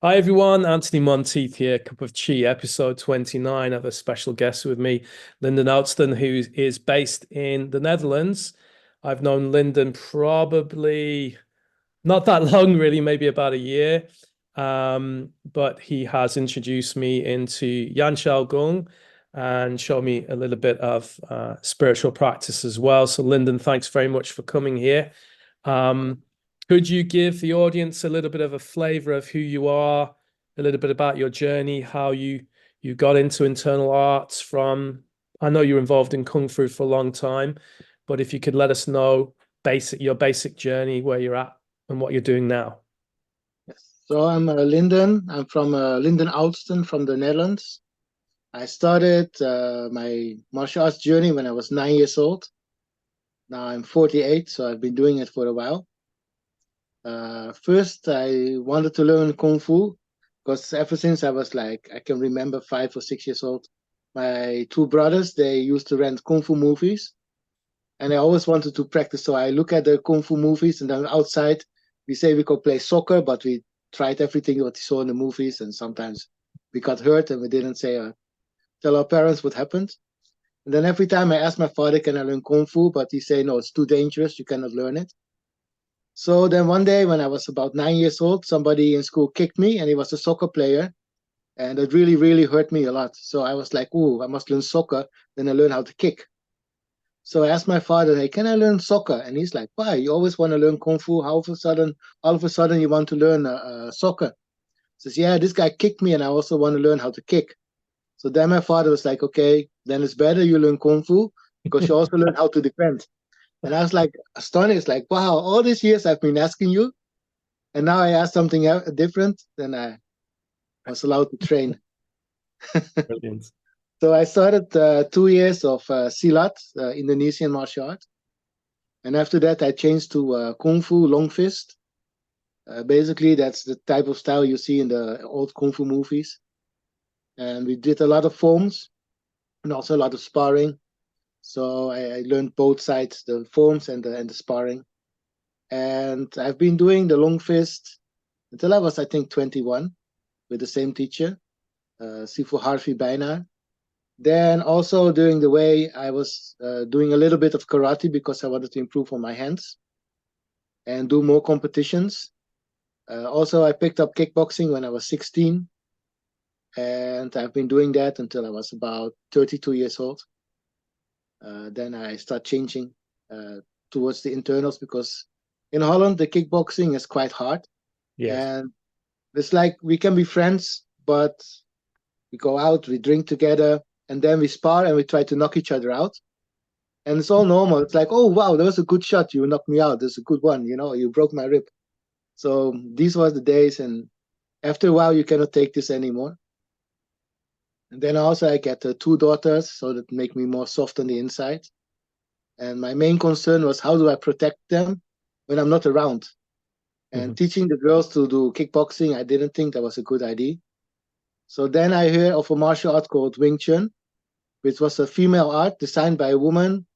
Hi everyone, Anthony Monteith here, Cup of Chee, episode 29. I have a special guest with me, Lyndon Oudsten, who is based in the Netherlands. I've known Lyndon probably not that long, really, maybe about a year. But he has introduced me into Yan Shao Gong and showed me a little bit of spiritual practice as well. So, Lyndon, thanks very much for coming here. Um, could you give the audience a little bit of a flavor of who you are, a little bit about your journey, how you got into internal arts from, I know you're involved in Kung Fu for a long time, but if you could let us know your basic journey, where you're at and what you're doing now. Yes. So I'm Lyndon. I'm from Lyndon Oudsten from the Netherlands. I started my martial arts journey when I was 9 years old. Now I'm 48, so I've been doing it for a while. First, I wanted to learn Kung Fu because ever since I was like, I can remember 5 or 6 years old, my two brothers, they used to rent Kung Fu movies. And I always wanted to practice. So I look at the Kung Fu movies, and then outside, we say we could play soccer, but we tried everything what we saw in the movies. And sometimes we got hurt and we didn't tell our parents what happened. And then every time I asked my father, can I learn Kung Fu? But he said, no, it's too dangerous. You cannot learn it. So then one day when I was about 9 years old, somebody in school kicked me, and he was a soccer player. And it really, really hurt me a lot. So I was like, ooh, I must learn soccer. Then I learned how to kick. So I asked my father, hey, can I learn soccer? And he's like, why? You always want to learn Kung Fu. All of a sudden you want to learn soccer? He says, yeah, this guy kicked me and I also want to learn how to kick. So then my father was like, okay, then it's better you learn Kung Fu because you also learn how to defend. And I was like astonished, like, wow, all these years I've been asking you, and now I asked something different, then I was allowed to train. Brilliant. So I started 2 years of Silat, Indonesian martial art. And after that, I changed to Kung Fu Long Fist. Basically, that's the type of style you see in the old Kung Fu movies. And we did a lot of forms and also a lot of sparring. So I learned both sides, the forms and the sparring. And I've been doing the Long Fist until I was, I think, 21 with the same teacher, Sifu Harfi Bainar. Then also during the way, I was doing a little bit of karate because I wanted to improve on my hands and do more competitions. Also, I picked up kickboxing when I was 16, and I've been doing that until I was about 32 years old. Then I start changing uh, towards the internals because in Holland, the kickboxing is quite hard. Yes. And it's like we can be friends, but we go out, we drink together, and then we spar and we try to knock each other out. And it's all normal. It's like, oh, wow, that was a good shot. You knocked me out. That's a good one. You broke my rib. So these were the days. And after a while, you cannot take this anymore. And then also I get two daughters, so that make me more soft on the inside. And my main concern was how do I protect them when I'm not around? And Mhm. teaching the girls to do kickboxing, I didn't think that was a good idea. So then I heard of a martial art called Wing Chun, which was a female art designed by a woman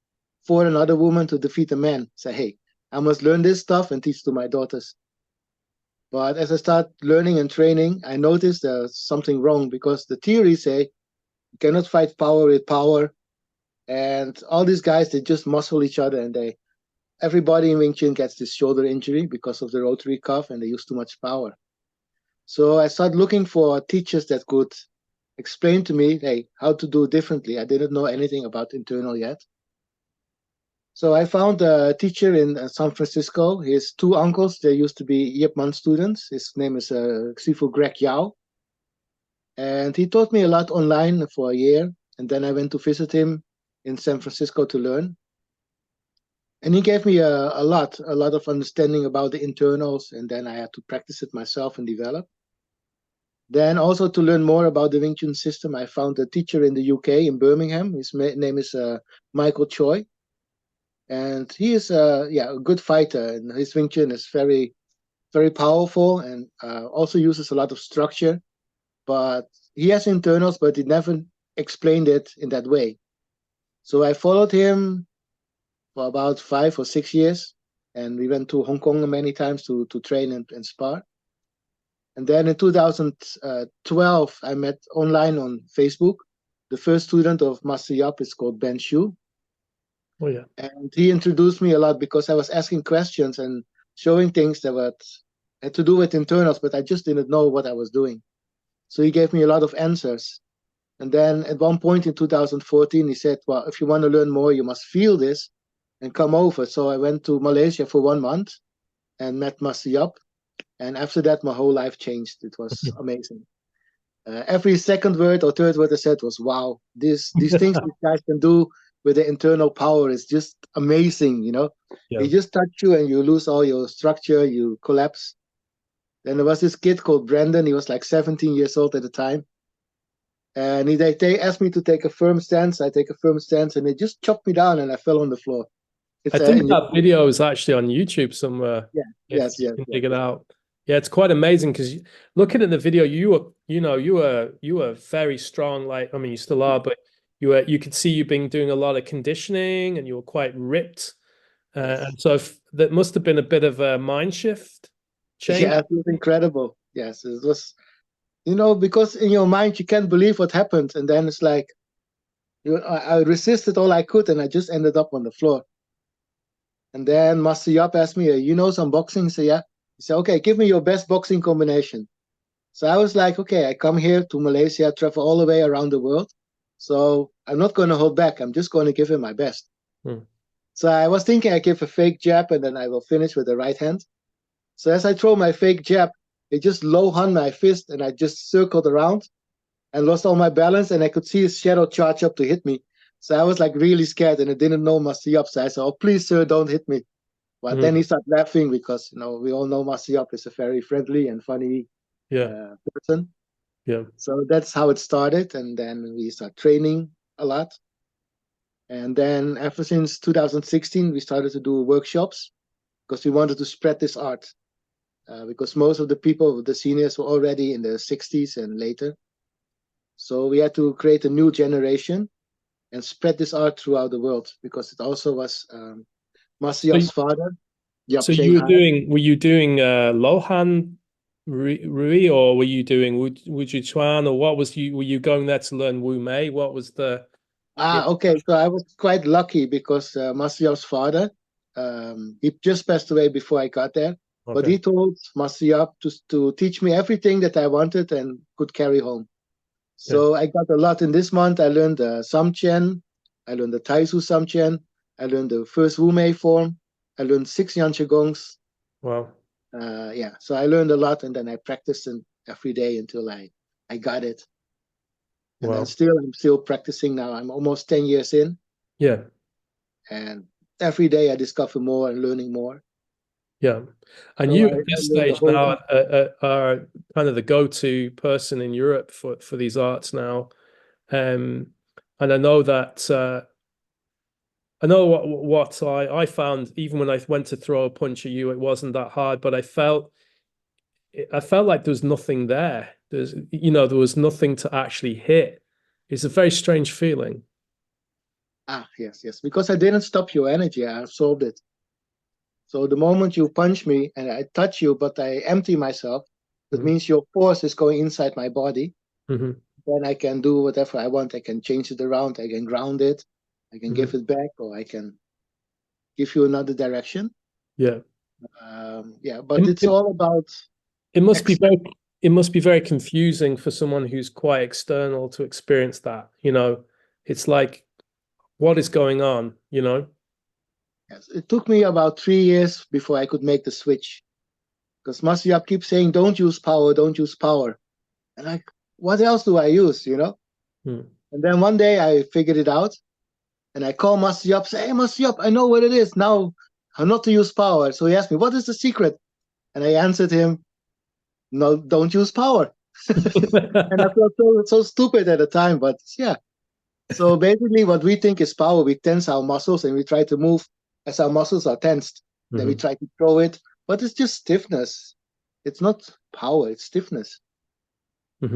for another woman to defeat a man. Say, hey, I must learn this stuff and teach to my daughters. But as I start learning and training, I noticed there's something wrong because the theories say you cannot fight power with power. And all these guys, they just muscle each other, and everybody in Wing Chun gets this shoulder injury because of the rotary cuff, and they use too much power. So I started looking for teachers that could explain to me, hey, how to do it differently. I didn't know anything about internal yet. So I found a teacher in San Francisco. His two uncles, they used to be Yip Man students. His name is Sifu Greg Yao. And he taught me a lot online for a year. And then I went to visit him in San Francisco to learn. And he gave me a lot of understanding about the internals. And then I had to practice it myself and develop. Then also to learn more about the Wing Chun system, I found a teacher in the UK in Birmingham. His name is Michael Choi. And he is a good fighter. And his Wing Chun is very, very powerful and also uses a lot of structure. But he has internals, but he never explained it in that way. So I followed him for about 5 or 6 years, and we went to Hong Kong many times to train and spar. And then in 2012, I met online on Facebook. The first student of Master Yap is called Shou. Oh yeah. And he introduced me a lot because I was asking questions and showing things that had to do with internals, but I just didn't know what I was doing. So he gave me a lot of answers. And then at one point in 2014, he said, well, if you want to learn more, you must feel this and come over. So I went to Malaysia for 1 month and met Master Yap. And after that, my whole life changed. It was amazing. Every second word or third word I said was, wow, these things these guys can do with the internal power is just amazing, you know. Yeah. They just touch you and you lose all your structure, you collapse. Then there was this kid called Brandon. He was like 17 years old at the time. And they asked me to take a firm stance. I take a firm stance and they just chopped me down and I fell on the floor. I think that video is actually on YouTube somewhere. Yeah, if you can dig it out. Yeah, it's quite amazing because looking at the video, you were very strong. Like, I mean, you still are, but you could see you been doing a lot of conditioning and you were quite ripped. And so that must have been a bit of a mind shift change. Yeah, it was incredible. Yes, it was, you know, because in your mind you can't believe what happened, and then it's like, I resisted all I could, and I just ended up on the floor. And then Master Yap asked me, you know some boxing? So yeah. He said, okay, give me your best boxing combination. So I was like, okay, I come here to Malaysia, travel all the way around the world. So I'm not going to hold back. I'm just going to give him my best. So I was thinking I give a fake jab and then I will finish with the right hand. So as I throw my fake jab, it just low hung my fist and I just circled around and lost all my balance. And I could see his shadow charge up to hit me. So I was like really scared and I didn't know Master Yap. So I said, oh, please, sir, don't hit me. But then he started laughing because, you know, we all know Master Yap is a very friendly and funny person. Yeah. So that's how it started. And then we started training a lot. And then ever since 2016, we started to do workshops because we wanted to spread this art. Because most of the people, the seniors, were already in the 60s and later. So we had to create a new generation and spread this art throughout the world because it also was Master Yap's father. So were you doing Lohan Rui, or were you doing Wuju Chuan, or what was were you going there to learn Wu Mei? What was the okay, so I was quite lucky because Master Yap's father, he just passed away before I got there. Okay. But he told Master Yap to teach me everything that I wanted and could carry home. So I got a lot in this month. I learned the Samchen, I learned the Taisu Samchen, I learned the first Wu Mei form, I learned 6 Yan Gongs. Wow. Yeah, so I learned a lot and then I practiced it every day until I got it. And then I'm still practicing now. I'm almost 10 years in. Yeah. And every day I discover more and learning more. Yeah. And so you at this stage now are kind of the go-to person in Europe for these arts now. And I know that I know what I found, even when I went to throw a punch at you, it wasn't that hard, but I felt like there was nothing there. There was nothing to actually hit. It's a very strange feeling. Yes. Because I didn't stop your energy. I absorbed it. So the moment you punch me and I touch you, but I empty myself, that means your force is going inside my body. Then I can do whatever I want. I can change it around. I can ground it. I can give it back, or I can give you another direction. Yeah. But it's all about. It must be very confusing for someone who's quite external to experience that. You know, it's like, what is going on? You know. Yes, it took me about 3 years before I could make the switch, because Master Yap keeps saying, "Don't use power, don't use power," and like, what else do I use? You know. And then one day I figured it out, and I call Master Yap, say, "Hey, Master Yap, I know what it is now. How not to use power." So he asked me, "What is the secret?" And I answered him, "No, don't use power." And I felt so stupid at the time, but yeah. So basically, what we think is power, we tense our muscles and we try to move as our muscles are tensed. Then we try to throw it, but it's just stiffness. It's not power, it's stiffness.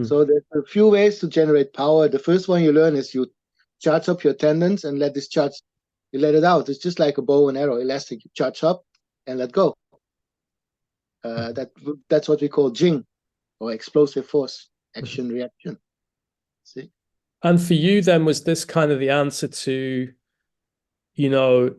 So there's a few ways to generate power. The first one you learn is you charge up your tendons and let this charge, you let it out. It's just like a bow and arrow, elastic. You charge up and let go. That's what we call jing or explosive force, action, reaction. See? And for you then, was this kind of the answer to, you know,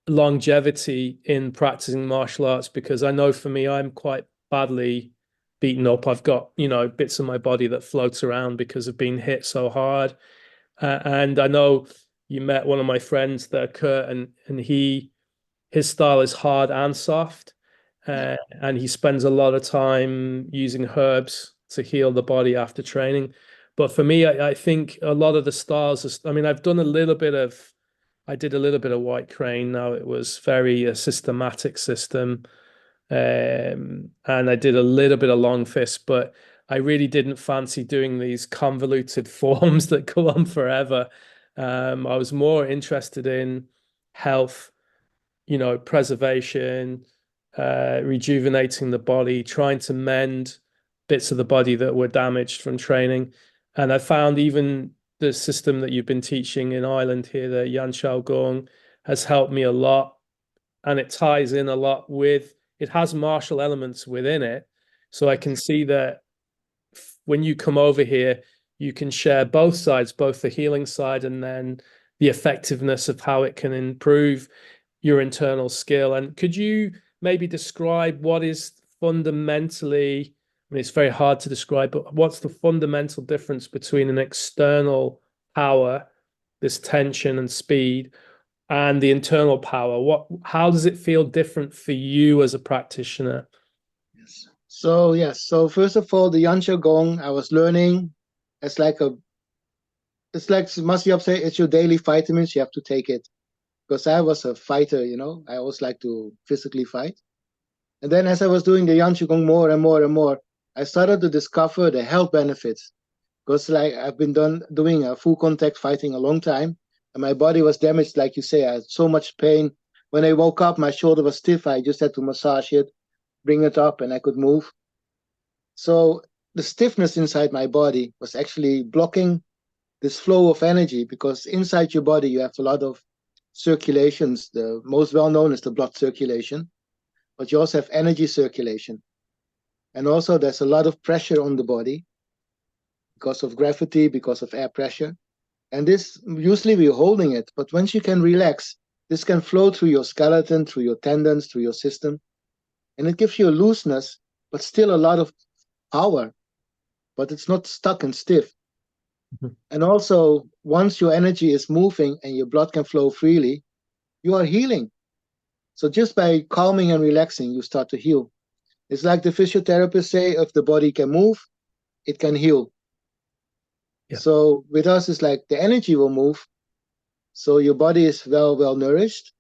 longevity in practicing martial arts? Because I know for me, I'm quite badly beaten up. I've got, you know, bits of my body that floats around because of being hit so hard. And I know you met one of my friends there, Kurt, and his style is hard and soft. And he spends a lot of time using herbs to heal the body after training. But for me, I think a lot of the styles, I mean, I did a little bit of White Crane. Now it was very a systematic system. And I did a little bit of Long Fist, but I really didn't fancy doing these convoluted forms that go on forever. I was more interested in health, you know, preservation, rejuvenating the body, trying to mend bits of the body that were damaged from training. And I found even the system that you've been teaching in Ireland here, the Yan Shao Gong, has helped me a lot. And it ties in a lot with, it has martial elements within it. So I can see that when you come over here, you can share both sides, both the healing side and then the effectiveness of how it can improve your internal skill. And could you maybe describe what is fundamentally, I mean, it's very hard to describe, but what's the fundamental difference between an external power, this tension and speed, and the internal power? How does it feel different for you as a practitioner? Yes. So first of all, the Yan Shao Gong I was learning, it's like Masyop say, it's your daily vitamins, you have to take it. Because I was a fighter, you know, I always like to physically fight. And then as I was doing the Yan Shao Gong more and more and more, I started to discover the health benefits. Because like I've been doing a full contact fighting a long time, and my body was damaged, like you say, I had so much pain. When I woke up, my shoulder was stiff. I just had to massage it, bring it up, and I could move. So the stiffness inside my body was actually blocking this flow of energy, because inside your body you have a lot of circulations. The most well known is the blood circulation, but you also have energy circulation. And also there's a lot of pressure on the body because of gravity, because of air pressure. And this, usually we're holding it, but once you can relax, this can flow through your skeleton, through your tendons, through your system. And it gives you a looseness, but still a lot of power, but it's not stuck and stiff. Mm-hmm. And also, once your energy is moving and your blood can flow freely, you are healing. So just by calming and relaxing, you start to heal. It's like the physiotherapists say, if the body can move, it can heal. Yeah. So with us, it's like the energy will move. So your body is well nourished,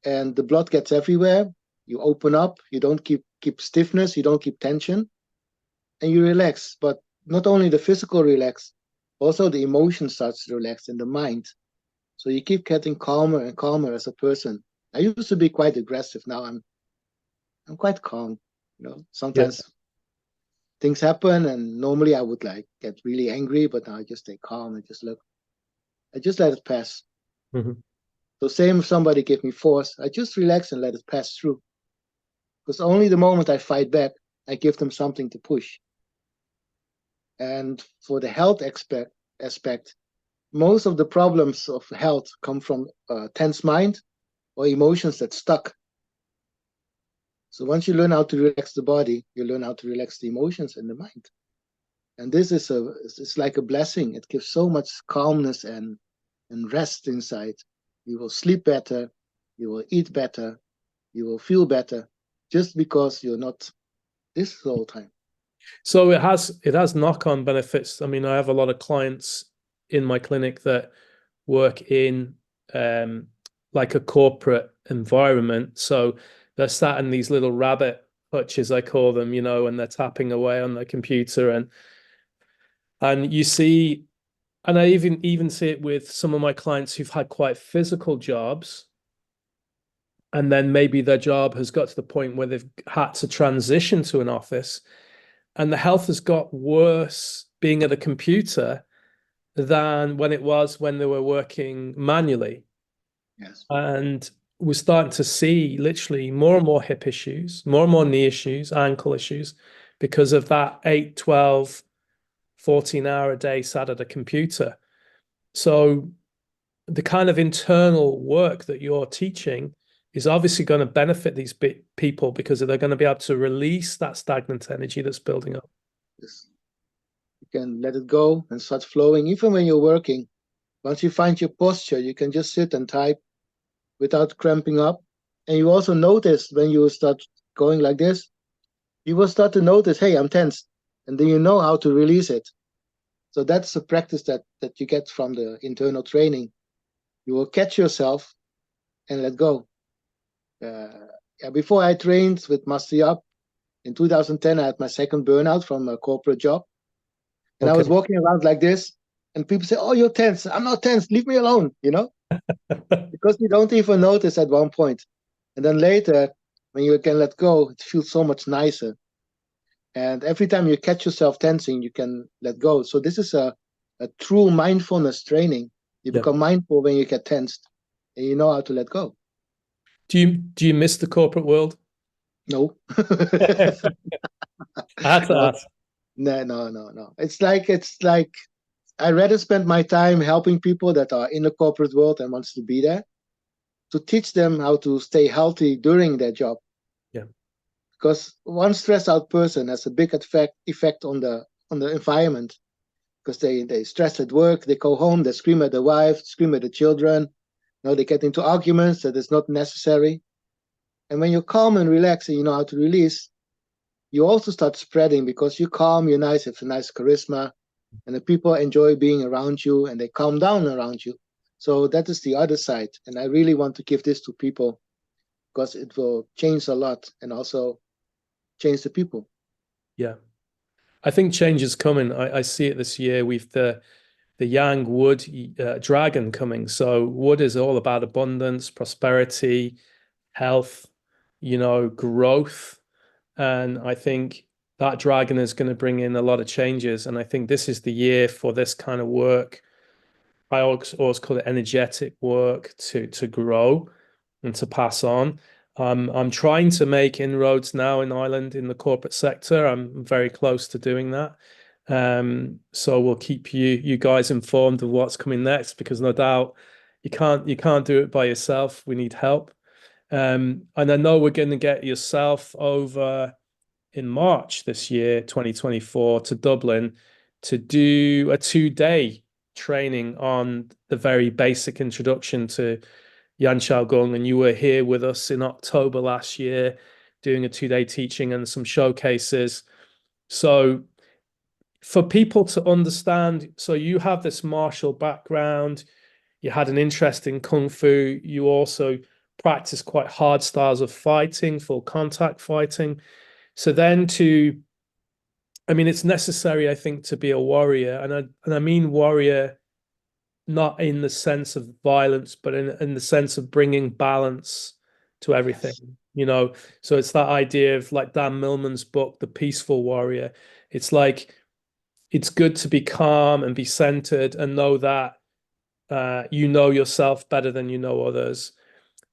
and the blood gets everywhere. You open up, you don't keep stiffness, you don't keep tension, and you relax. But not only the physical relax, also the emotion starts to relax in the mind. So you keep getting calmer and calmer as a person. I used to be quite aggressive. Now I'm quite calm. You know, sometimes things happen, and normally I would like get really angry, but now I just stay calm and just look. I just let it pass. Mm-hmm. So same if somebody gave me force, I just relax and let it pass through. Because only the moment I fight back, I give them something to push. And for the health aspect, most of the problems of health come from tense mind or emotions that stuck. So once you learn how to relax the body, you learn how to relax the emotions and the mind. And this is it's like a blessing. It gives so much calmness and rest inside. You will sleep better, you will eat better, you will feel better, just because you're not this the whole time. So it has knock-on benefits. I mean, I have a lot of clients in my clinic that work in like a corporate environment. So they're sat in these little rabbit hutches, I call them, you know, and they're tapping away on their computer, and you see, and I even see it with some of my clients who've had quite physical jobs, and then maybe their job has got to the point where they've had to transition to an office, and the health has got worse being at a computer than when it was when they were working manually. Yes. And we're starting to see literally more and more hip issues, more and more knee issues, ankle issues, because of that 8, 12, 14-hour a day sat at a computer. So the kind of internal work that you're teaching is obviously going to benefit these people because they're going to be able to release that stagnant energy that's building up. Yes. You can let it go and start flowing. Even when you're working, once you find your posture, you can just sit and type without cramping up. And you also notice when you start going like this, you will start to notice, hey, I'm tense. And then you know how to release it. So that's a practice that you get from the internal training. You will catch yourself and let go. Before I trained with Master Yap, in 2010, I had my second burnout from a corporate job. And I was walking around like this, and people say, oh, you're tense. I'm not tense. Leave me alone, because you don't even notice at one point. And then later, when you can let go, it feels so much nicer. And every time you catch yourself tensing, you can let go. So this is a true mindfulness training. You become mindful when you get tensed, and you know how to let go. Do you miss the corporate world? No. I had to ask. No. It's like I rather spend my time helping people that are in the corporate world and wants to be there, to teach them how to stay healthy during their job. Yeah. Because one stressed out person has a big effect on the environment. Because they stress at work, they go home, they scream at the wife, scream at the children. They get into arguments that is not necessary. And when you're calm and relaxed and you know how to release, you also start spreading because you're calm, you're nice, have a nice charisma, and the people enjoy being around you and they calm down around you. So that is the other side. And I really want to give this to people because it will change a lot and also change the people. Yeah. I think change is coming. I see it this year with the Yang wood dragon coming. So wood is all about abundance, prosperity, health, growth. And I think that dragon is going to bring in a lot of changes. And I think this is the year for this kind of work. I always call it energetic work to grow and to pass on. I'm trying to make inroads now in Ireland in the corporate sector. I'm very close to doing that. So we'll keep you guys informed of what's coming next, because no doubt you can't do it by yourself. We need help. And I know we're going to get yourself over in March this year, 2024, to Dublin to do a 2-day training on the very basic introduction to Yan Shao Gong. And you were here with us in October last year doing a 2-day teaching and some showcases. So for people to understand, so you have this martial background, you had an interest in Kung Fu, you also practice quite hard styles of fighting, full contact fighting. So then it's necessary, I think, to be a warrior. And I mean warrior not in the sense of violence, but in the sense of bringing balance to everything, yes. So it's that idea of, like Dan Millman's book, The Peaceful Warrior. It's like, it's good to be calm and be centered and know that you know yourself better than you know others.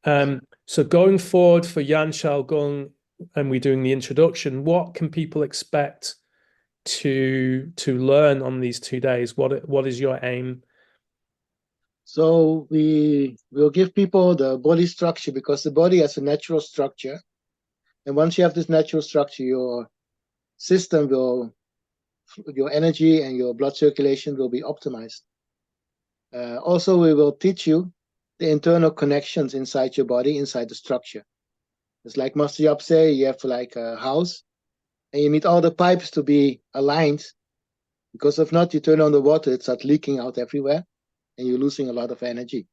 So going forward for Yan Shao Gong, and we're doing the introduction, what can people expect to learn on these 2 days? What is your aim? So we will give people the body structure, because the body has a natural structure. And once you have this natural structure, your system your energy and your blood circulation will be optimized. Also, we will teach you the internal connections inside your body, inside the structure. It's like Master Yap say, you have like a house, and you need all the pipes to be aligned, because if not, you turn on the water, it starts leaking out everywhere, and you're losing a lot of energy.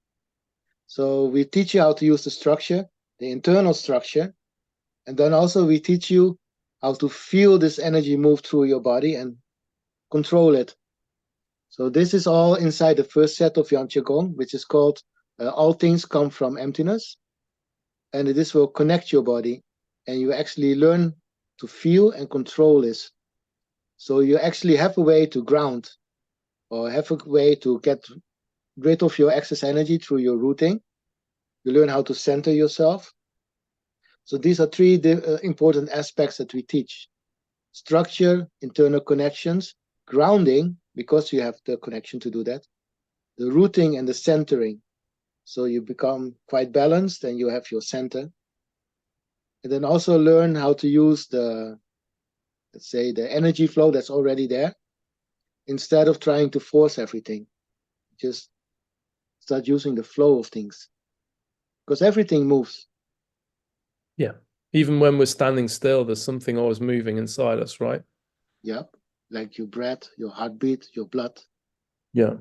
So we teach you how to use the structure, the internal structure, and then also we teach you how to feel this energy move through your body and control it. So this is all inside the first set of Yan Shao Gong, which is called All Things Come From Emptiness. And this will connect your body, and you actually learn to feel and control this. So you actually have a way to ground, or have a way to get rid of your excess energy through your rooting. You learn how to center yourself. So these are three important aspects that we teach. structure, internal connections, grounding, because you have the connection to do that, the rooting and the centering. So you become quite balanced and you have your center. And then also learn how to use the, let's say, the energy flow that's already there, instead of trying to force everything. Just start using the flow of things, because everything moves. Yeah. Even when we're standing still, there's something always moving inside us, right? Yep. Like your breath, your heartbeat, your blood. Yeah.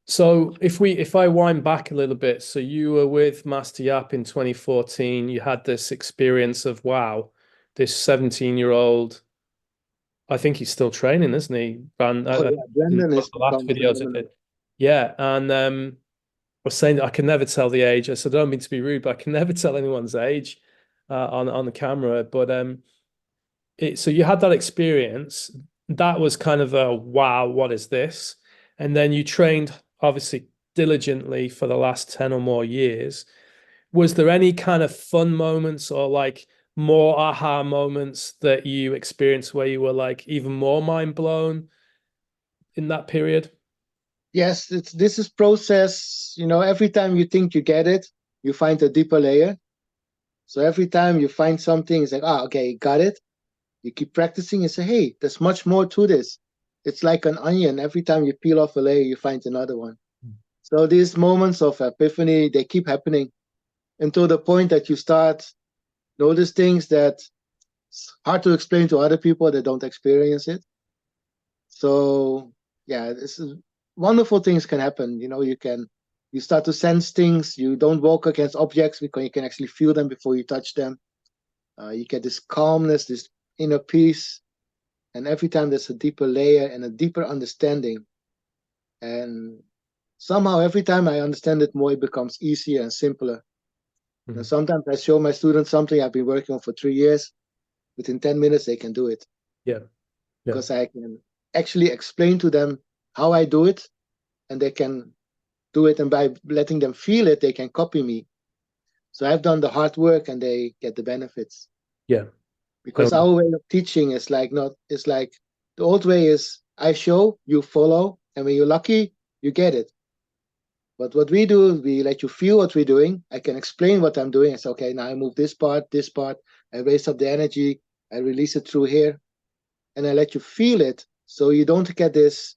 So if I wind back a little bit, so you were with Master Yap in 2014, you had this experience of, wow, this 17-year-old, I think he's still training, isn't he? Oh yeah, In Brandon one has of the last become videos I phenomenal. did. Yeah, and I was saying that I can never tell the age. I said, I don't mean to be rude, but I can never tell anyone's age on the camera. But so you had that experience. That was kind of a wow, what is this? And then you trained obviously diligently for the last 10 or more years. Was there any kind of fun moments or like more aha moments that you experienced where you were like even more mind blown in that period? Yes, this is process. Every time you think you get it, you find a deeper layer. So every time you find something, it's like, okay, got it. You keep practicing and say, hey, there's much more to this. It's like an onion. Every time you peel off a layer, you find another one. So these moments of epiphany, they keep happening until the point that you start notice things that it's hard to explain to other people that don't experience it. So yeah, this is wonderful things can happen. You start to sense things. You don't walk against objects because you can actually feel them before you touch them. You get this calmness, this inner peace, and every time there's a deeper layer and a deeper understanding. And somehow every time I understand it more, it becomes easier and simpler. Sometimes I show my students something I've been working on for 3 years. Within 10 minutes, they can do it. Yeah. Yeah. Because I can actually explain to them how I do it, and they can do it. And by letting them feel it, they can copy me. So I've done the hard work and they get the benefits. Yeah. Because our way of teaching is like the old way is I show, you follow, and when you're lucky, you get it. But what we do, we let you feel what we're doing. I can explain what I'm doing. I say, okay, now I move this part, I raise up the energy, I release it through here, and I let you feel it. So you don't get this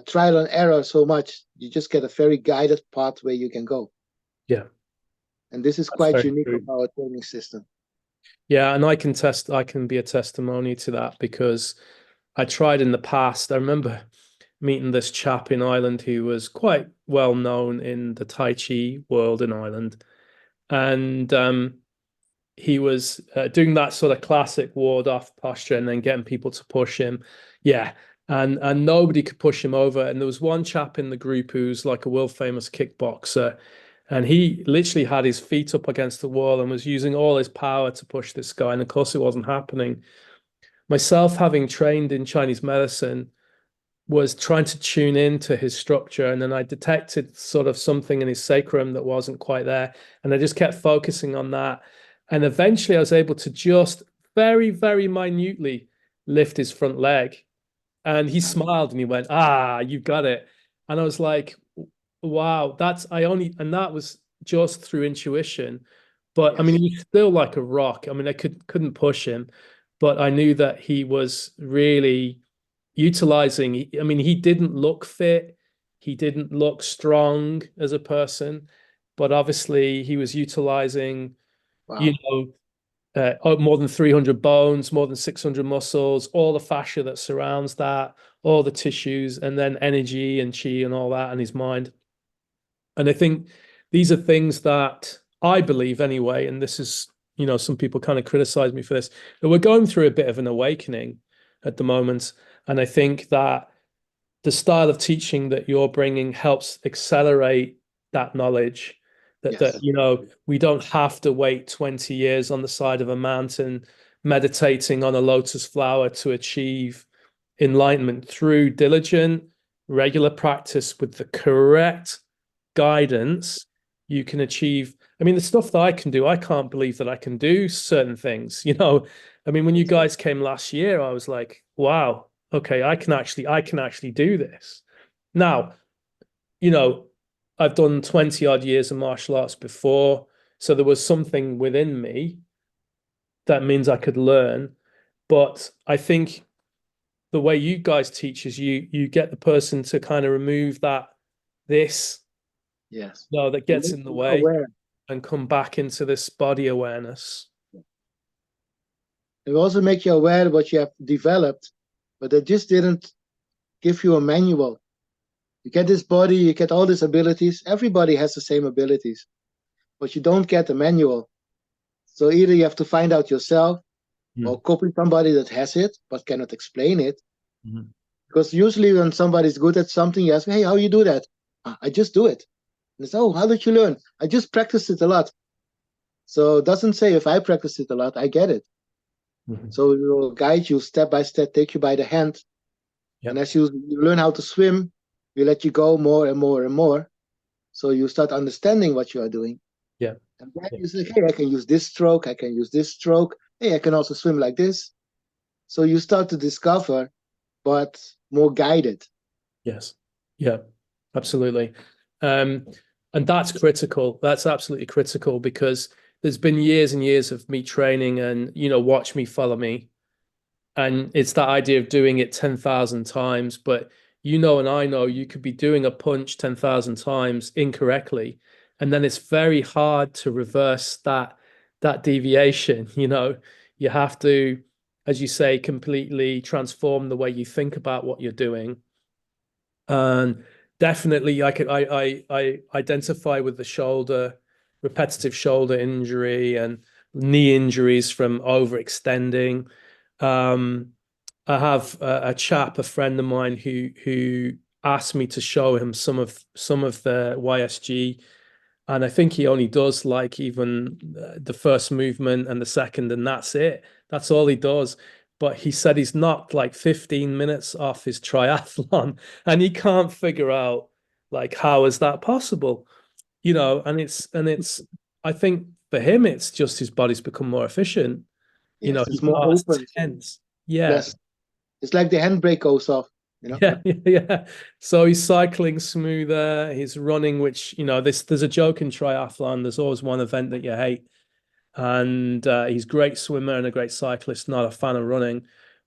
trial and error so much. You just get a very guided path where you can go. Yeah. And this is That's quite very unique true. of our training system. Yeah, and I can be a testimony to that because I tried in the past. I remember meeting this chap in Ireland who was quite well known in the Tai Chi world in Ireland. And he was doing that sort of classic ward off posture and then getting people to push him. Yeah. And nobody could push him over. And there was one chap in the group who's like a world famous kickboxer. And he literally had his feet up against the wall and was using all his power to push this guy. And of course, it wasn't happening. Myself, having trained in Chinese medicine, was trying to tune into his structure. And then I detected sort of something in his sacrum that wasn't quite there. And I just kept focusing on that. And eventually I was able to just very, very minutely lift his front leg. And he smiled and he went, you've got it. And I was like, wow, and that was just through intuition. But I Yes. mean, he's still like a rock. I mean, I couldn't push him, but I knew that he was really utilizing. I mean, he didn't look fit, he didn't look strong as a person, but obviously he was utilizing, you Wow. know, more than 300 bones, more than 600 muscles, all the fascia that surrounds that, all the tissues, and then energy and chi and all that, and his mind. And I think these are things that I believe anyway, and this is, some people kind of criticize me for this, that we're going through a bit of an awakening at the moment. And I think that the style of teaching that you're bringing helps accelerate that knowledge that Yes. we don't have to wait 20 years on the side of a mountain meditating on a lotus flower to achieve enlightenment through diligent regular practice with the correct guidance. You can achieve, I mean, the stuff that I can do, I can't believe that I can do certain things. I mean, when you guys came last year, I was like, wow, okay, I can actually do this. Now, you know, I've done 20 odd years of martial arts before, so there was something within me that means I could learn. But I think the way you guys teach is you get the person to kind of remove this Yes. that You gets make in the you way aware. and come back into this body awareness. It will also make you aware of what you have developed, but they just didn't give you a manual. You get this body, you get all these abilities. Everybody has the same abilities, but you don't get a manual. So either you have to find out yourself or copy somebody that has it but cannot explain it. Mhm. Because usually when somebody's good at something, you ask, hey, how you do that? "Ah, I just do it. And it's, oh, how did you learn? I just practiced it a lot. So it doesn't say if I practice it a lot, I get it. Mhm. So we will guide you step by step, take you by the hand. Yeah, And as you learn how to swim, we let you go more and more and more. So you start understanding what you are doing. yeah, And then yeah. you say, hey, I can use this stroke, I can use this stroke. Hey, I can also swim like this. So you start to discover, but more guided. Yes. Yeah, absolutely. Um, and that's critical. That's absolutely critical because there's been years and years of me training and, watch me, follow me. And it's that idea of doing it 10,000 times. But and I know you could be doing a punch 10,000 times incorrectly. And then it's very hard to reverse that deviation. You have to, as you say, completely transform the way you think about what you're doing. And definitely I identify with the repetitive shoulder injury and knee injuries from overextending. Um, I have a friend of mine who asked me to show him some of the YSG, and I think he only does like even the first movement and the second, and that's it. That's all he does. But he said he's knocked like 15 minutes off his triathlon, and he can't figure out like how is that possible? And it's I think for him it's just his body's become more efficient. Yes, it's He's more not as open. tense. Yeah. Less. It's like the handbrake goes off, you know? Yeah, yeah. So he's cycling smoother, he's running, which, there's a joke in triathlon. There's always one event that you hate. And he's a great swimmer and a great cyclist, not a fan of running,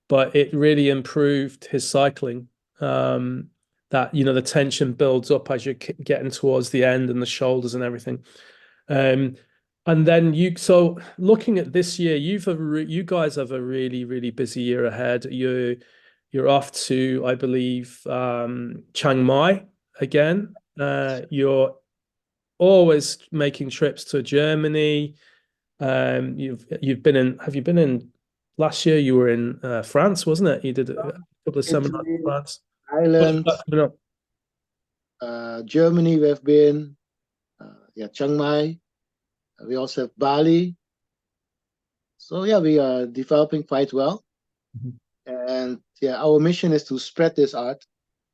but it really improved his cycling. That, the tension builds up as you're getting towards the end and the shoulders and everything. Um, and then so looking at this year, you guys have a really, really busy year ahead. You're off to, I believe, Chiang Mai again. You're always making trips to Germany. You've been in. Have you been in? Last year you were in France, wasn't it? You did a couple of seminars in Italy, France. What have you Ireland, got coming up? Germany, we've been, yeah, Chiang Mai. We also have Bali. So yeah, we are developing quite well. Mhm. And yeah, our mission is to spread this art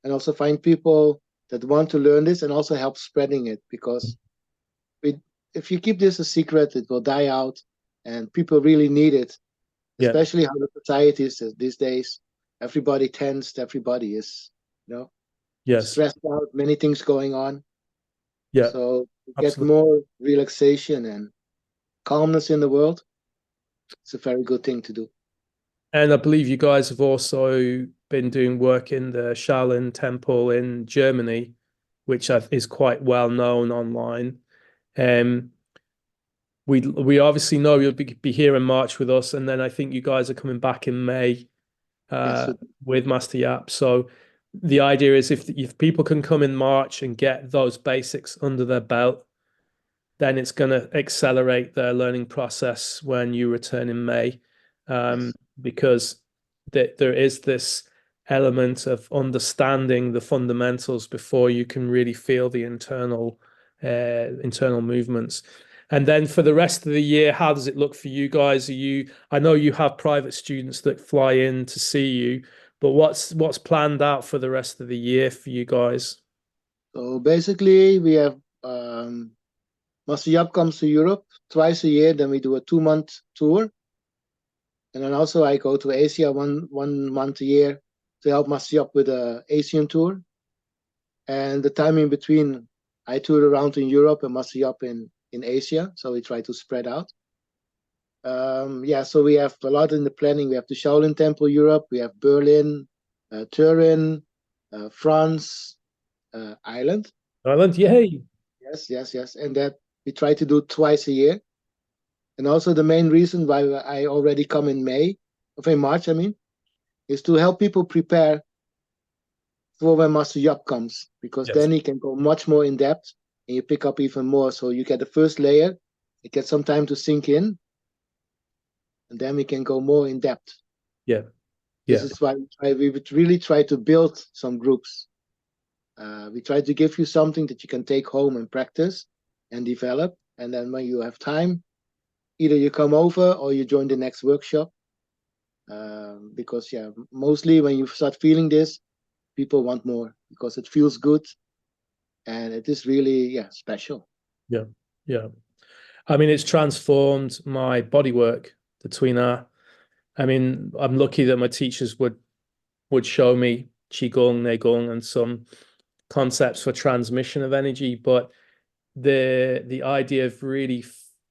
and also find people that want to learn this and also help spreading it because we, if you keep this a secret, it will die out and people really need it, Yeah. especially how the society is these days. Everybody tensed, everybody is, Yes. stressed out, many things going on. Yeah. So to get Absolutely. more relaxation and calmness in the world, it's a very good thing to do. And I believe you guys have also been doing work in the Shaolin Temple in Germany, which is quite well known online. Um, we obviously know you'll be here in March with us, and then I think you guys are coming back in May Yes, uh, so with Master Yap. So the idea is if people can come in March and get those basics under their belt, then it's going to accelerate their learning process when you return in May, yes, because there is this element of understanding the fundamentals before you can really feel the internal movements. And then for the rest of the year, how does it look for you guys? I know you have private students that fly in to see you, but what's planned out for the rest of the year for you guys? so basically we have Master Yap comes to Europe twice a year, then we do a 2 month tour. And then also I go to Asia one month a year to help Master Yap with a Asian tour. And the time in between, I tour around in Europe and Master Yap in Asia. So we try to spread out. Yeah, so we have a lot in the planning. We have the Shaolin Temple Europe, we have Berlin, Turin, France, Ireland. Ireland, yay. Yes. And that we try to do twice a year. And also the main reason why I already come in March, I mean, is to help people prepare for when Master Yap comes, because Yes. then he can go much more in depth and you pick up even more. So you get the first layer, it gets some time to sink in, and then we can go more in depth. Yeah. This Yeah. is why we would really try to build some groups. We try to give you something that you can take home and practice and develop. And then when you have time, either you come over or you join the next workshop. Because yeah, mostly when you start feeling this, people want more because it feels good and it is really special. Yeah. Yeah. I mean, it's transformed my body work, the tui-na. I mean, I'm lucky that my teachers would show me qigong, neigong, and some concepts for transmission of energy, but the idea of really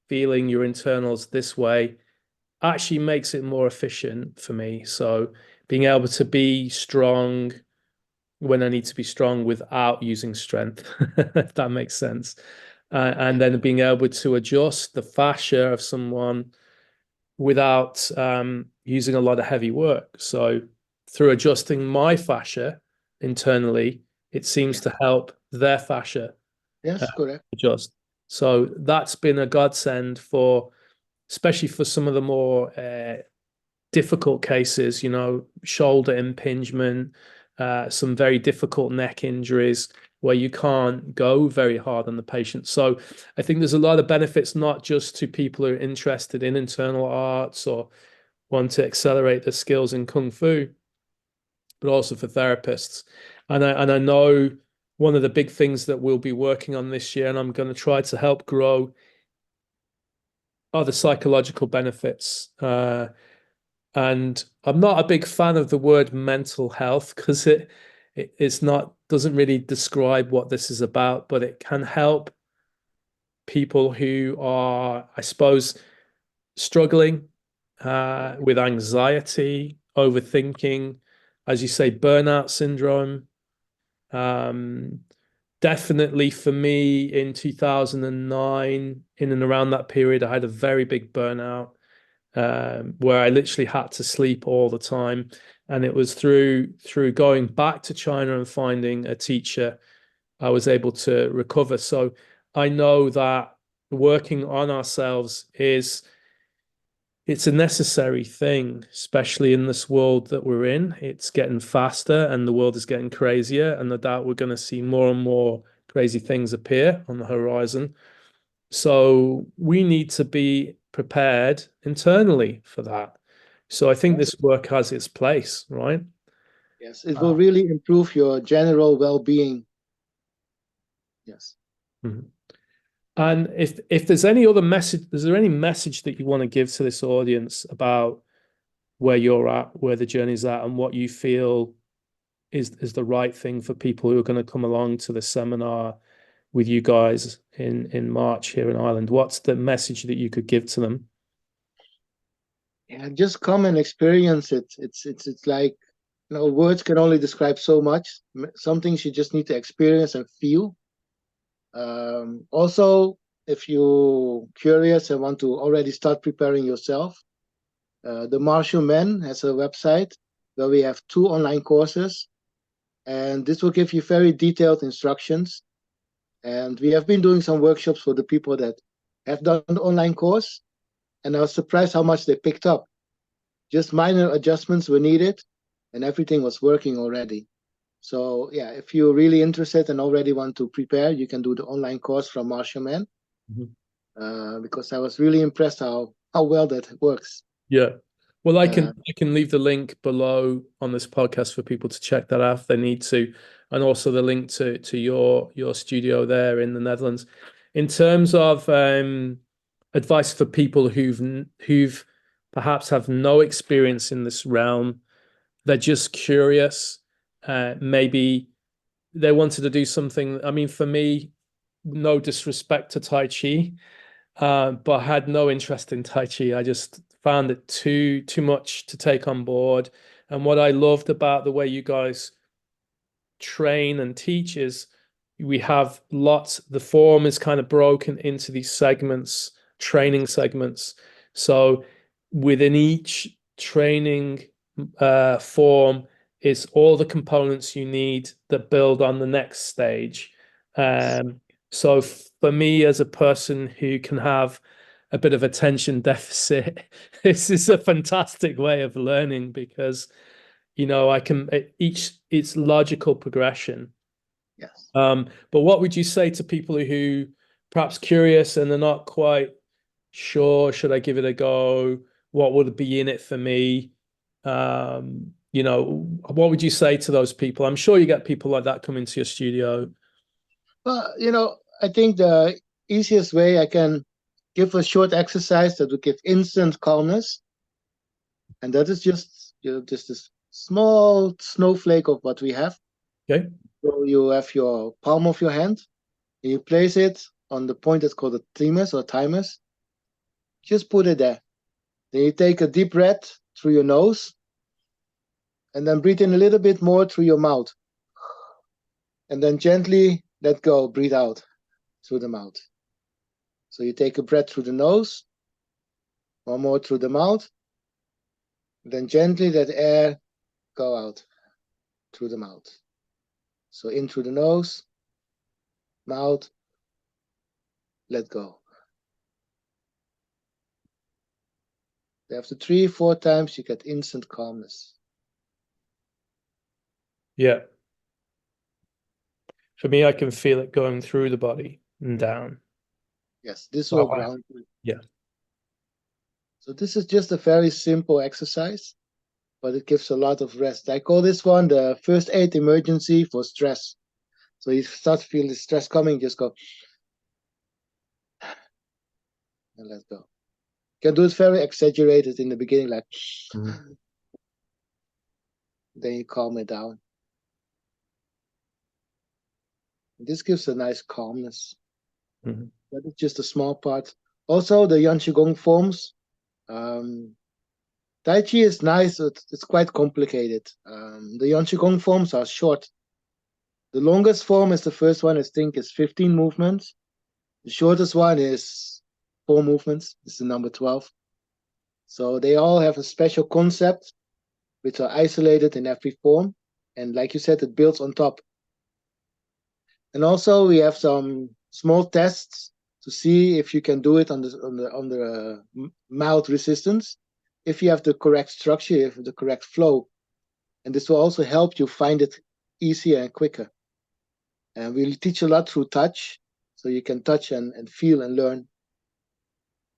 feeling your internals this way actually makes it more efficient for me. So being able to be strong when I need to be strong without using strength, if that makes sense. And then being able to adjust the fascia of someone without using a lot of heavy work. So through adjusting my fascia internally, it seems to help their fascia Yes, correct. adjust. So that's been a godsend for, especially for some of the more difficult cases, shoulder impingement, some very difficult neck injuries where you can't go very hard on the patient. So I think there's a lot of benefits, not just to people who are interested in internal arts or want to accelerate their skills in Kung Fu, but also for therapists. And I know one of the big things that we'll be working on this year, and I'm going to try to help grow, are the psychological benefits. And I'm not a big fan of the word mental health because it's not, doesn't really describe what this is about, but it can help people who are, I suppose, struggling with anxiety, overthinking, as you say, burnout syndrome. Um, Definitely for me in 2009, in and around that period, I had a very big burnout where I literally had to sleep all the time. And it was through going back to China and finding a teacher, I was able to recover. So I know that working on ourselves it's a necessary thing, especially in this world that we're in. It's getting faster and the world is getting crazier, and no doubt we're going to see more and more crazy things appear on the horizon. So we need to be prepared internally for that. So I think Yes, this work has its place, right? yes, it will Uh, really improve your general well-being. Yes. mhm. And if there's any other message, is there any message that you want to give to this audience about where you're at, where the journey's at, and what you feel is the right thing for people who are going to come along to the seminar with you guys in March here in Ireland? What's the message that you could give to them? Yeah, just come and experience it. It's like, words can only describe so much. Some things you just need to experience and feel. Also, if you're curious and want to already start preparing yourself, the Martial Men has a website where we have 2 online courses, and this will give you very detailed instructions. And we have been doing some workshops for the people that have done the online course, and I was surprised how much they picked up. Just minor adjustments were needed, and everything was working already. So yeah, if you're really interested and already want to prepare, you can do the online course from Martial Man, Mhm. because I was really impressed how well that works. Yeah. Well, Uh, I can leave the link below on this podcast for people to check that out if they need to, and also the link to your studio there in the Netherlands. In terms of advice for people who've perhaps have no experience in this realm. They're just curious. Maybe they wanted to do something. I mean, for me, no disrespect to Tai Chi, but I had no interest in Tai Chi. I just found it too much to take on board. And what I loved about the way you guys train and teach is we have lots, the form is kind of broken into these segments, training segments. So within each training form is all the components you need that build on the next stage. So for me, as a person who can have a bit of attention deficit, this is a fantastic way of learning because I can each it's logical progression. Yes. But what would you say to people who perhaps curious and they're not quite sure, should I give it a go? What would be in it for me? What would you say to those people? I'm sure you get people like that coming to your studio. Well, I think the easiest way I can give a short exercise that will give instant calmness, and that is just this small snowflake of what we have. Okay. So you have your palm of your hand, and you place it on the point that's called the thymus or thymus. Just put it there. Then you take a deep breath through your nose, and then breathe in a little bit more through your mouth. And then gently let go, breathe out through the mouth. So you take a breath through the nose, one more through the mouth, then gently let air go out through the mouth. So in through the nose, mouth, let go. After 3-4 times, you get instant calmness. Yeah. For me, I can feel it going through the body and down. Yes, this will Wow. ground you. Yeah. So this is just a very simple exercise, but it gives a lot of rest. I call this one the first aid emergency for stress. So you start to feel the stress coming, just go and let go. You can do it very exaggerated in the beginning, like then you calm it down. This gives a nice calmness. That is just a small part. Also, the Yan Qigong forms. Tai Chi is nice, it's quite complicated. The Yan Qigong forms are short. The longest form is the first one, I think, is 15 movements. The shortest one is 4 movements. It's the number 12. So they all have a special concept, which are isolated in every form. And like you said, it builds on top. And also we have some small tests to see if you can do it on the mild resistance, if you have the correct structure, if the correct flow. And this will also help you find it easier and quicker. And we'll teach a lot through touch, so you can touch and feel and learn.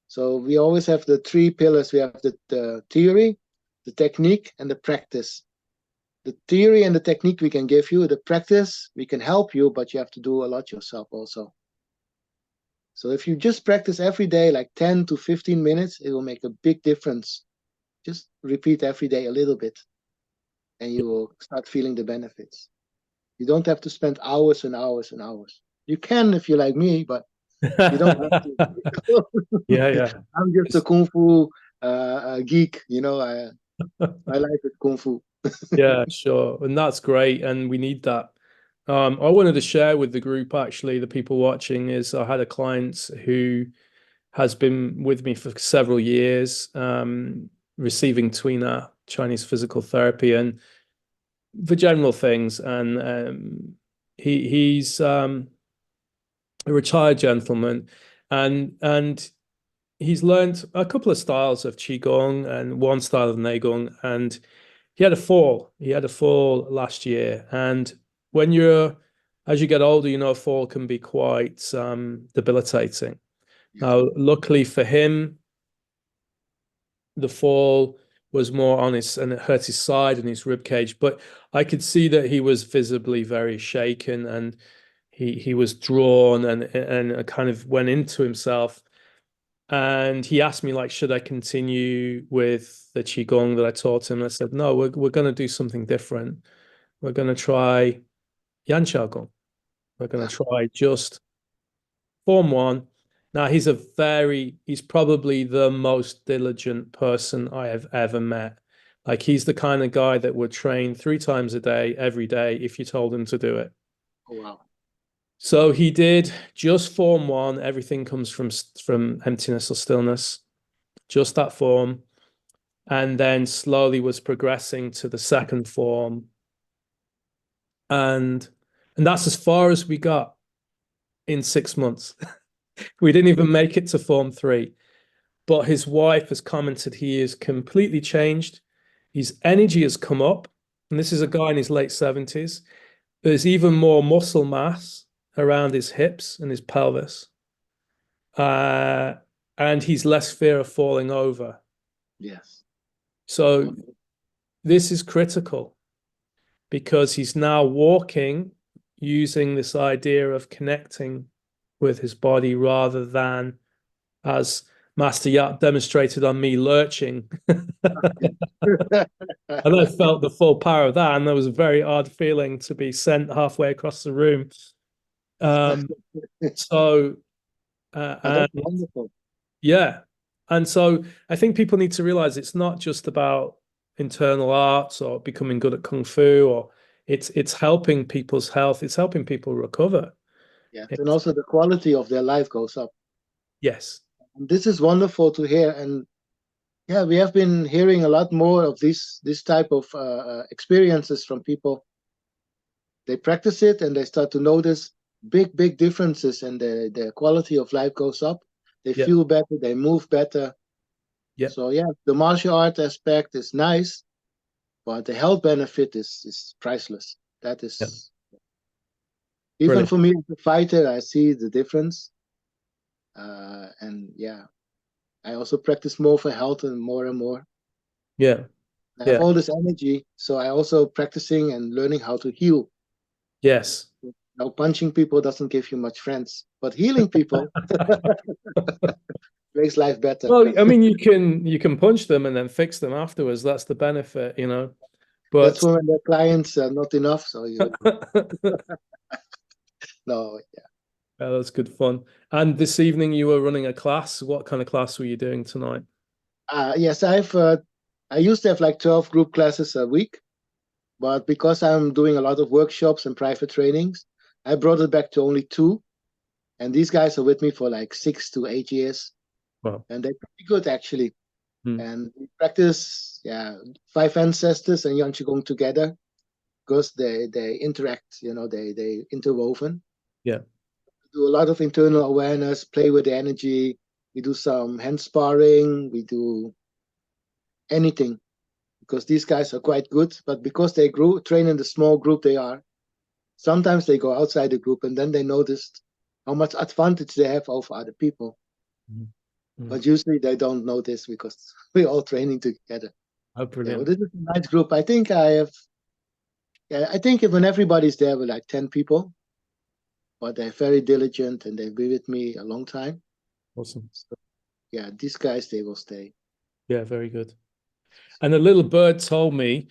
So we always have the 3 pillars. We have the theory, the technique, and the practice. The theory and the technique we can give you. The practice, we can help you, but you have to do a lot yourself also. So if you just practice every day, like 10 to 15 minutes, it will make a big difference. Just repeat every day a little bit, and you will start feeling the benefits. You don't have to spend hours and hours and hours. You can if you're like me, but you don't have to. Yeah. I'm just a Kungfu geek, my life is Kungfu. Yeah, sure. And that's great. And we need that. I wanted to share with the group, actually, the people watching, is I had a client who has been with me for several years, receiving tui-na, Chinese physical therapy, and for general things. And he's a retired gentleman, and he's learned a couple of styles of qigong and one style of neigong, and he had a fall. He had a fall last year, and as you get older, a fall can be quite debilitating. Yes. Now, luckily for him, the fall was more on and it hurt his side and his rib cage, but I could see that he was visibly very shaken, and he was drawn and kind of went into himself. And he asked me, like, should I continue with the Qigong that I taught him? And I said, no, we're going to do something different. We're going to try Yan Gong. We're going to try just Form 1. Now, he's probably the most diligent person I have ever met. Like, he's the kind of guy that would train 3 times a day, every day, if you told him to do it. Oh, wow. So he did just Form 1. Everything comes from emptiness or stillness, just that form. And then slowly was progressing to the second form. And that's as far as we got in 6 months. We didn't even make it to Form 3. But his wife has commented he is completely changed. His energy has come up. And this is a guy in his late 70s. There's even more muscle mass around his hips and his pelvis. And he's less fear of falling over. Yes. So this is critical because he's now walking using this idea of connecting with his body rather than, as Master Yap demonstrated on me, lurching. And I felt the full power of that. And there was a very odd feeling to be sent halfway across the room. So, That's wonderful. yeah. And so I think people need to realize it's not just about internal arts or becoming good at Kung Fu, or it's helping people's health. It's helping people recover. Yes. And also the quality of their life goes up. Yes. And this is wonderful to hear. And yeah, we have been hearing a lot more of this type of experiences from people. They practice it and they start to notice big differences, and their quality of life goes up. They Yeah. feel better, they move better. Yeah. So yeah, the martial art aspect is nice, but the health benefit is priceless. That is even Brilliant. for me as a fighter, I see the difference. And yeah, I also practice more for health and more. Yeah. I have Yeah. all this energy, so I also practicing and learning how to heal. Yes. Now, punching people doesn't give you much friends, but healing people makes life better. Well, I mean, you can punch them and then fix them afterwards. That's the benefit, you know. That's But when the clients are not enough, so you no. yeah, that's good fun. And this evening you were running a class. What kind of class were you doing tonight? Yes, I used to have like 12 group classes a week, but because I'm doing a lot of workshops and private trainings, I brought it back to only 2. And these guys are with me for like 6 to 8 years, Wow. and they're pretty good actually. Hmm. And we practice, 5 ancestors and Yan Qigong together because they interact, they interwoven. Yeah. We do a lot of internal awareness, play with the energy. We do some hand sparring. We do anything because these guys are quite good. But because they train in the small group they are, sometimes they go outside the group and then they noticed how much advantage they have over other people. Mm-hmm. But usually they don't notice because we're all training together. Oh, brilliant. This is a nice group. I think I think when everybody's there, we're like 10 people, but they're very diligent and they've been with me a long time. Awesome. So, yeah, these guys, they will stay. Yeah, very good. And the little bird told me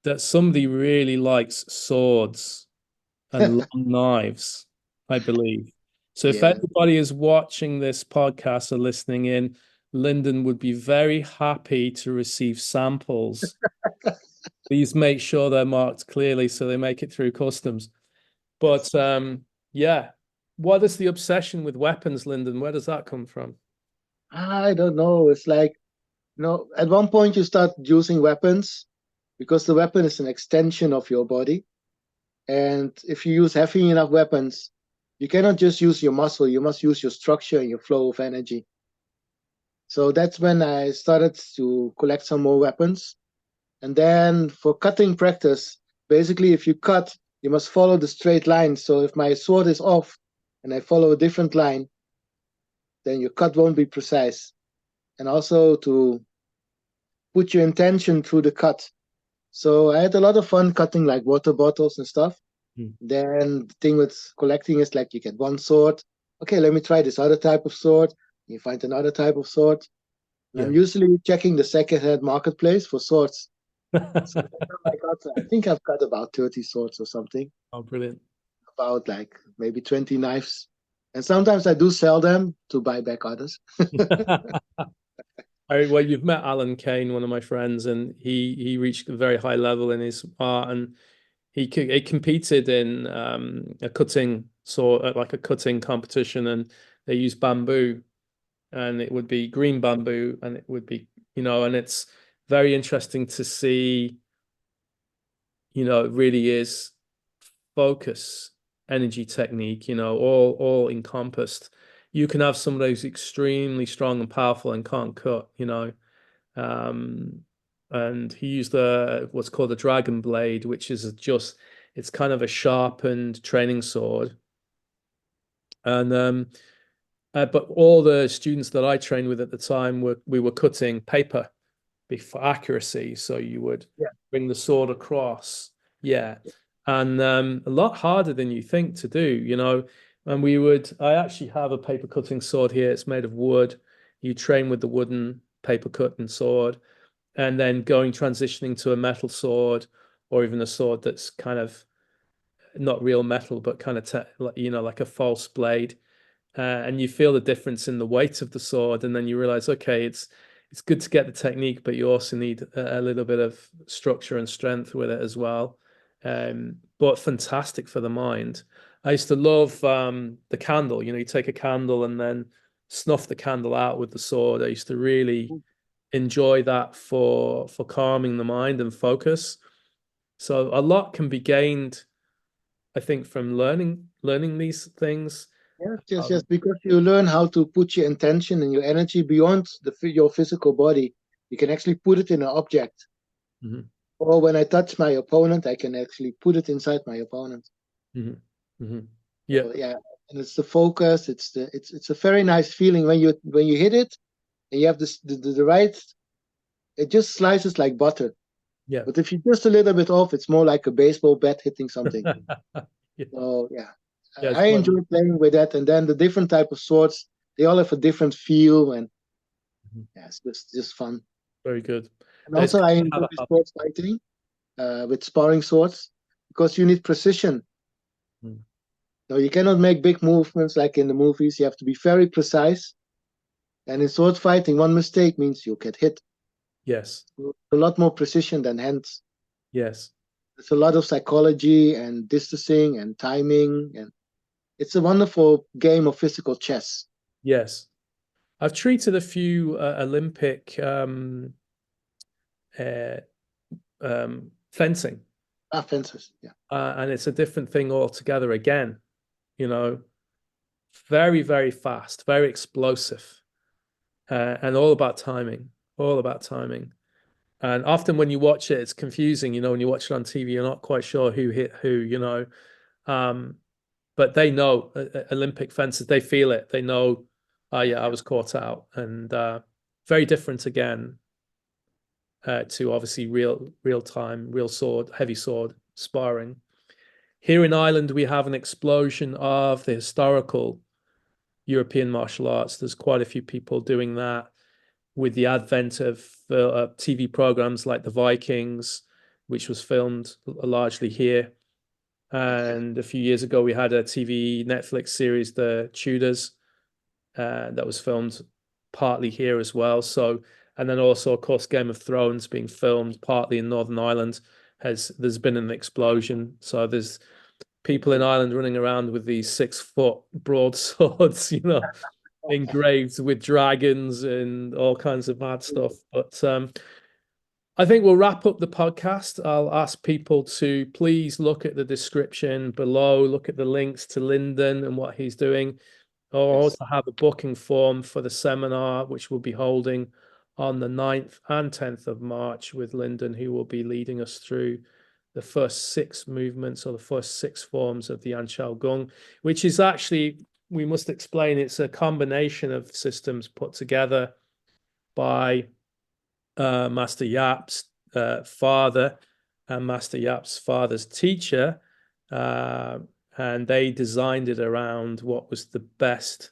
that somebody really likes swords and long knives, I believe. So if Yeah. anybody is watching this podcast or listening in, Lyndon would be very happy to receive samples. Please make sure they're marked clearly so they make it through customs. But yeah, what is the obsession with weapons, Lyndon? Where does that come from? I don't know. It's like, at one point you start using weapons because the weapon is an extension of your body. And if you use heavy enough weapons, you cannot just use your muscle. You must use your structure and your flow of energy. So that's when I started to collect some more weapons. And then for cutting practice, basically, if you cut, you must follow the straight line. So if my sword is off and I follow a different line, then your cut won't be precise. And also to put your intention through the cut. So I had a lot of fun cutting like water bottles and stuff. Then the thing with collecting is like you get one sword. Okay, let me try this other type of sword. You find another type of sword. And I'm Yeah. usually checking the second-hand marketplace for swords. So I think I've got about 30 swords or something, Oh, brilliant. about like maybe 20 knives. And sometimes I do sell them to buy back others. Well, you've met Alan Kane, one of my friends, and he reached a very high level in his art, and he competed in a cutting sort like a cutting competition, and they used bamboo, and it would be green bamboo, and it would be and it's very interesting to see. It really is focus, energy technique, all encompassed. You can have somebody who's extremely strong and powerful and can't cut. Um, and he used what's called a dragon blade, which is it's kind of a sharpened training sword. And but all the students that I trained with at the time we were cutting paper for accuracy. So you would Yeah. bring the sword across. Yeah. And a lot harder than you think to do. And I actually have a paper cutting sword here. It's made of wood. You train with the wooden paper cutting sword, and then transitioning to a metal sword, or even a sword that's kind of not real metal, but kind of, like a false blade. And you feel the difference in the weight of the sword, and then you realize, okay, it's good to get the technique, but you also need a little bit of structure and strength with it as well. But fantastic for the mind. I used to love the candle. You take a candle and then snuff the candle out with the sword. I used to really enjoy that for calming the mind and focus. So a lot can be gained, I think, from learning these things. Yes, yes, yes. Um, Because you learn how to put your intention and your energy beyond your physical body. You can actually put it in an object. mhm, Or when I touch my opponent, I can actually put it inside my opponent. mhm, mhm. Yeah, So yeah, and it's the focus. It's a very nice feeling when you hit it and you have the right. It just slices like butter. yeah. But if you're just a little bit off, it's more like a baseball bat hitting something. Yeah, So yeah, yeah, it's I well, enjoy playing with that. And then the different type of swords, they all have a different feel, and mhm, yeah, it's just fun. very good. And It's also, good I to have enjoy a hobby. sports fighting with sparring swords because you need precision. Mm. No, you cannot make big movements like in the movies. You have to be very precise. And in sword fighting, one mistake means you get hit. Yes, A lot more precision than hands. yes, There's a lot of psychology and distancing and timing, and it's a wonderful game of physical chess. yes. I've treated a few Olympic uh, fencing, Offenses, yeah. and it's a different thing altogether again. You know, very, very fast, very explosive, and all about timing, all about timing. And often when you watch it, it's confusing. When you watch it on TV, you're not quite sure who hit who. Um, but they know Olympic fencers, they feel it. They know, oh yeah, I was caught out. And very different again to obviously real time, real sword, heavy sword sparring. Here in Ireland, we have an explosion of the historical European martial arts. There's quite a few people doing that with the advent of TV programs like The Vikings, which was filmed largely here. And a few years ago, we had a TV Netflix series, The Tudors, that was filmed partly here as well. So, and then also, of course, Game of Thrones being filmed partly in Northern Ireland. There's been an explosion. So there's people in Ireland running around with these 6 foot broadswords, engraved with dragons and all kinds of mad stuff. But I think we'll wrap up the podcast. I'll ask people to please look at the description below, look at the links to Lyndon and what he's doing. I'll Yes. also have a booking form for the seminar, which we'll be holding on the 9th and 10th of March with Lyndon, who will be leading us through the first 6 movements or the first 6 forms of the Anshao Gong, which is actually, we must explain, it's a combination of systems put together by Master Yap's father and Master Yap's father's teacher. And they designed it around what was the best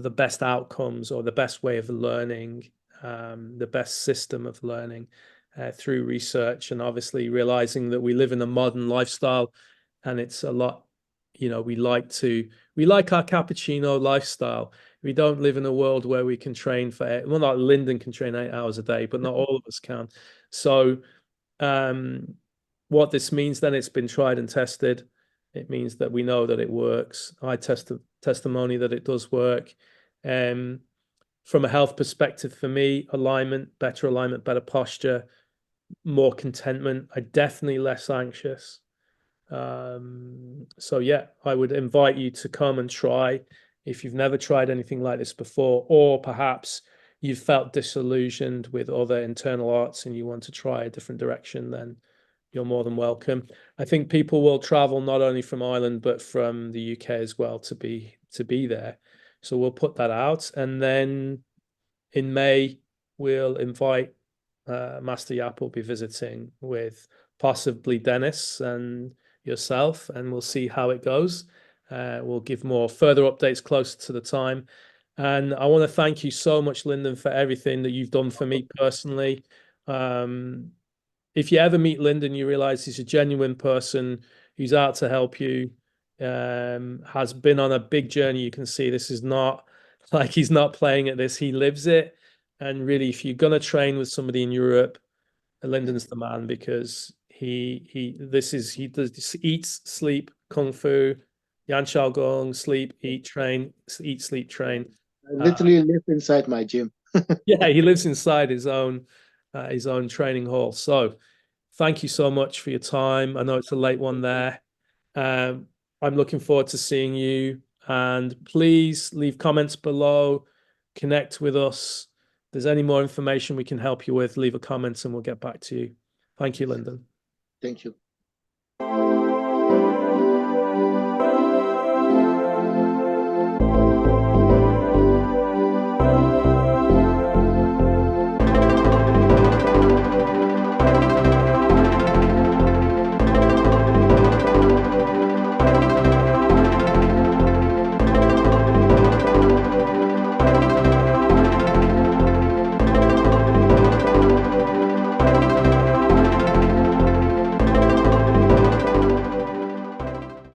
the best outcomes or the best way of learning, the best system of learning through research, and obviously realizing that we live in a modern lifestyle, and it's a lot, we like our cappuccino lifestyle. We don't live in a world where we can train well, not Lyndon can train 8 hours a day, but not all of us can. So what this means then, it's been tried and tested. It means that we know that it works. I testimony that it does work. From a health perspective, for me, alignment, better posture, more contentment. I definitely less anxious. So yeah, I would invite you to come and try if you've never tried anything like this before, or perhaps you've felt disillusioned with other internal arts and you want to try a different direction, then you're more than welcome. I think people will travel not only from Ireland but from the UK as well to be there. So we'll put that out, and then in May we'll invite Master Yap will be visiting with possibly Dennis and yourself, and we'll see how it goes. We'll give more further updates closer to the time. And I want to thank you so much, Lyndon, for everything that you've done for me personally. If you ever meet Lyndon, you realize he's a genuine person who's out to help you, has been on a big journey. You can see this is not like he's not playing at this, he lives it. And really, if you're going to train with somebody in Europe, Lyndon's the man, because he does eats, sleep, Kung Fu, Yan Shao Gong, sleep, eat, train, eat, sleep, train. I literally live inside my gym. Yeah, he lives inside his own training hall. So thank you so much for your time. I know it's a late one there. I'm looking forward to seeing you, and please leave comments below, connect with us. If there's any more information we can help you with, leave a comment and we'll get back to you. Thank you, Lyndon. Thank you.